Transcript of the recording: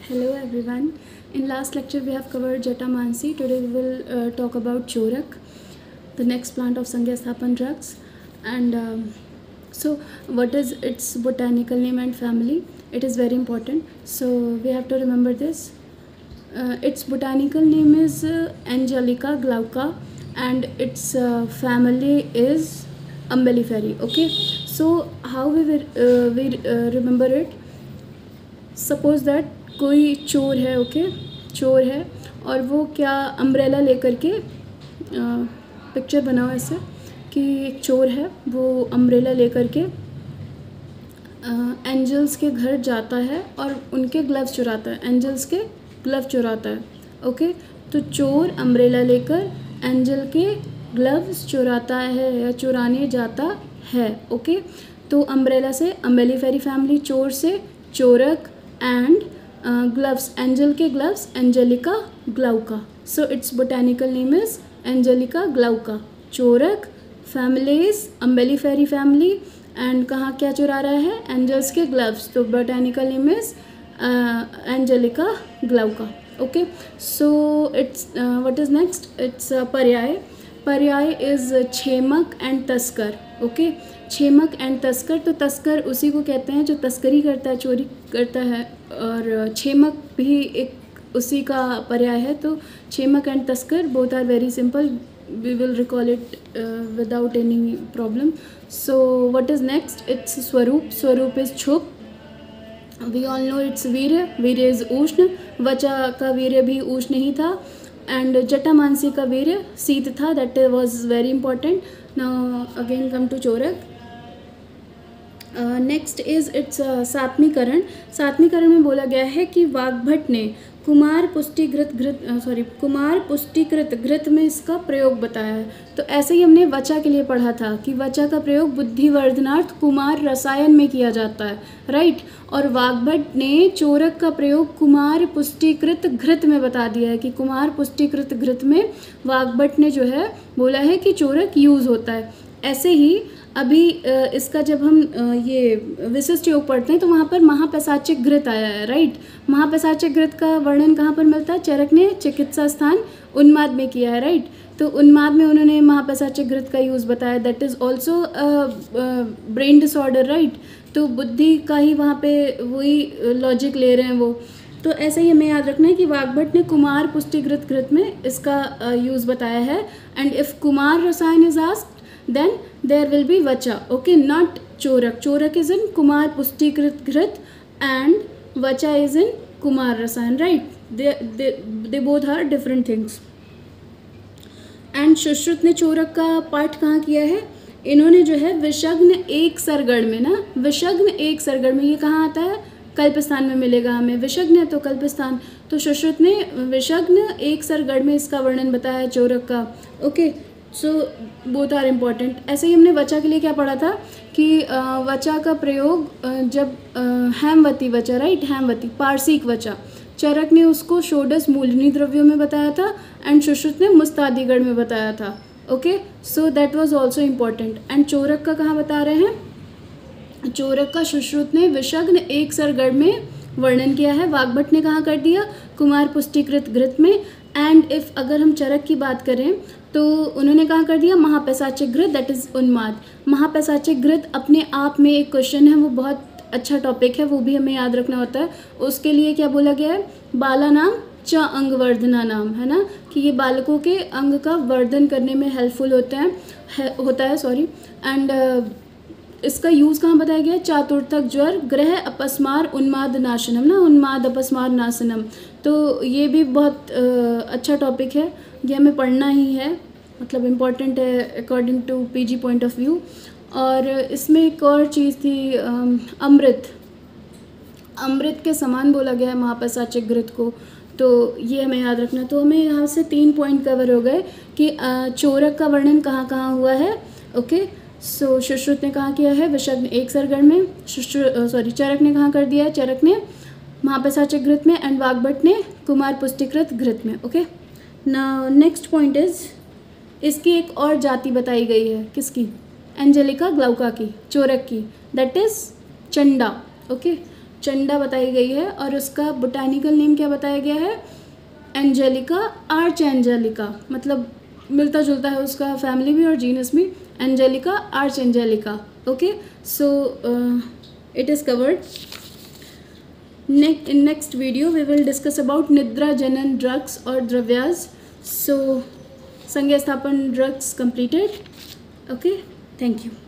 Hello everyone. In last lecture we have covered Jatamansi. Today we will talk about Chorak, the next plant of Sangyasthapan drugs. And so what is its botanical name and family? It is very important. So we have to remember this. Its botanical name is Angelica glauca and its family is Umbelliferae. Okay. So how we remember it? Suppose that कोई चोर है, okay चोर है और वो क्या umbrella लेकर के पिक्चर बनाओ ऐसे कि एक चोर है, वो अम्ब्रेला लेकर के एंजल्स के घर जाता है और उनके ग्लव्स चुराता है, एंजल्स के ग्लव चुराता है। ओके, तो चोर अम्ब्रेला लेकर एंजल के ग्लव्स चुराता है या चुराने जाता है। ओके, तो अम्ब्रेला से अम्बेलिफेरी फैमिली, चोर से चोरक and gloves, angel के gloves Angelica glauca. So its botanical name is Angelica glauca. चोरक family is Umbelliferae family and कहाँ क्या चुरा रहा है? Angels के gloves. तो botanical name is Angelica glauca. Okay, so it's what is next? It's पर्याय. पर्याय is छेमक and तस्कर. ओके, छेमक एंड तस्कर। तो तस्कर उसी को कहते हैं जो तस्करी करता है, चोरी करता है, और छेमक भी एक उसी का पर्याय है। तो छेमक एंड तस्कर both are very simple, we will recall it without any problem. So what is next? It's swaroop. Swaroop is छुप। वी ऑल नो इट्स वीर्य। वीर्य इज उष्ण। वचा का वीर्य भी उष्ण ही था एंड जटामानसी का वीर्य शीत था, that was very important. Now again come to चोरक। नेक्स्ट इज इट्स सात्मीकरण। सात्मीकरण में बोला गया है कि वाग्भट ने कुमार पुष्टिकृत घृत में इसका प्रयोग बताया है। तो ऐसे ही हमने वचा के लिए पढ़ा था कि वचा का प्रयोग बुद्धिवर्धनार्थ कुमार रसायन में किया जाता है, राइट। और वाग्भट ने चोरक का प्रयोग कुमार पुष्टिकृत घृत में बता दिया है कि कुमार पुष्टिकृत घृत में वाग्भट ने जो है बोला है कि चोरक यूज़ होता है। ऐसे ही अभी इसका जब हम ये विशिष्ट योग पढ़ते हैं तो वहाँ पर महापैशाचिक घृत आया है, राइट। महापैशाचिक घृत का वर्णन कहाँ पर मिलता है? चरक ने चिकित्सा स्थान उन्माद में किया है, राइट। तो उन्माद में उन्होंने महापैशाचिक घृत का यूज़ बताया, that is also brain disorder, right. तो बुद्धि का ही वहाँ पे वही लॉजिक ले रहे हैं वो। तो ऐसे ही हमें याद रखना है कि वाग्भट ने कुमार पुष्टिकृत घृत में इसका यूज़ बताया है। एंड इफ़ कुमार रसायन is asked then there will be vacha, okay, not chorak. Chorak is in kumar pushtikrit घृत and vacha is in kumar rasayan, right. They both are different things. and Sushruta ने चोरक का पाठ कहाँ किया है? इन्होंने जो है विषग्न एक सरगढ़ में ना, विषग्न एक सरगढ़ में, ये कहाँ आता है? कल्पस्थान में मिलेगा हमें। विषग्न है तो कल्पस्थान, तो सुश्रुत ने विषग्न एक सरगढ़ में इसका वर्णन बताया है चोरक का। Okay, so both are important. ऐसे ही हमने वचा के लिए क्या पढ़ा था कि वचा का प्रयोग जब हेमवती वचा, राइट, हेमवती पारसिक वचा, चरक ने उसको षोडश मूलनी द्रव्यों में बताया था एंड सुश्रुत ने मुस्तादिगढ़ में बताया था। Okay, so that was also important. And चोरक का कहाँ बता रहे हैं? चोरक का सुश्रुत ने विषग्न एक सरगढ़ में वर्णन किया है, वाग्भट ने कहाँ कर दिया? कुमार पुष्टिकृत घृत में। एंड इफ़ अगर हम चरक की बात करें तो उन्होंने कहाँ कर दिया? महापैशाचिक घृत, दैट इज़ उन्माद। महापैशाचिक घृत अपने आप में एक क्वेश्चन है, वो बहुत अच्छा टॉपिक है, वो भी हमें याद रखना होता है। उसके लिए क्या बोला गया है? बाला नाम च अंगवर्धना नाम, है ना, कि ये बालकों के अंग का वर्धन करने में हेल्पफुल होता है सॉरी। एंड इसका यूज़ कहाँ बताया गया? चातुर्थक ज्वर ग्रह अपस्मार उन्माद नाशनम ना, उन्माद अपस्मार नाशनम। तो ये भी बहुत अच्छा टॉपिक है, ये हमें पढ़ना ही है, मतलब इम्पॉर्टेंट है according to PG point of view. और इसमें एक और चीज़ थी अमृत। अमृत के समान बोला गया है महापैशाचिक घृत को, तो ये हमें याद रखना। तो हमें यहाँ से 3 पॉइंट कवर हो गए कि चोरक का वर्णन कहाँ कहाँ हुआ है। ओके, सो सुश्रुत ने कहाँ किया है? विषग्न एक सरगढ़ में। चरक ने कहाँ कर दिया है? चरक ने महापैशाचिक घृत में एंड वाग्भट ने कुमार पुष्टिकृत घृत में। Okay, now next point is, इसकी एक और जाति बताई गई है, किसकी? एंजेलिका ग्लाउका की, चोरक की, that is Chanda. Okay, Chanda बताई गई है और उसका बोटानिकल नेम क्या बताया गया है, एंजेलिका आर्च एंजेलिका, मतलब मिलता जुलता है उसका फैमिली भी और जीनस भी, Angelica arch Angelica. Okay, so it is covered. In next video we will discuss about Nidra Janan drugs or Dravyas. So संज्ञा स्थापन drugs completed. Okay, thank you.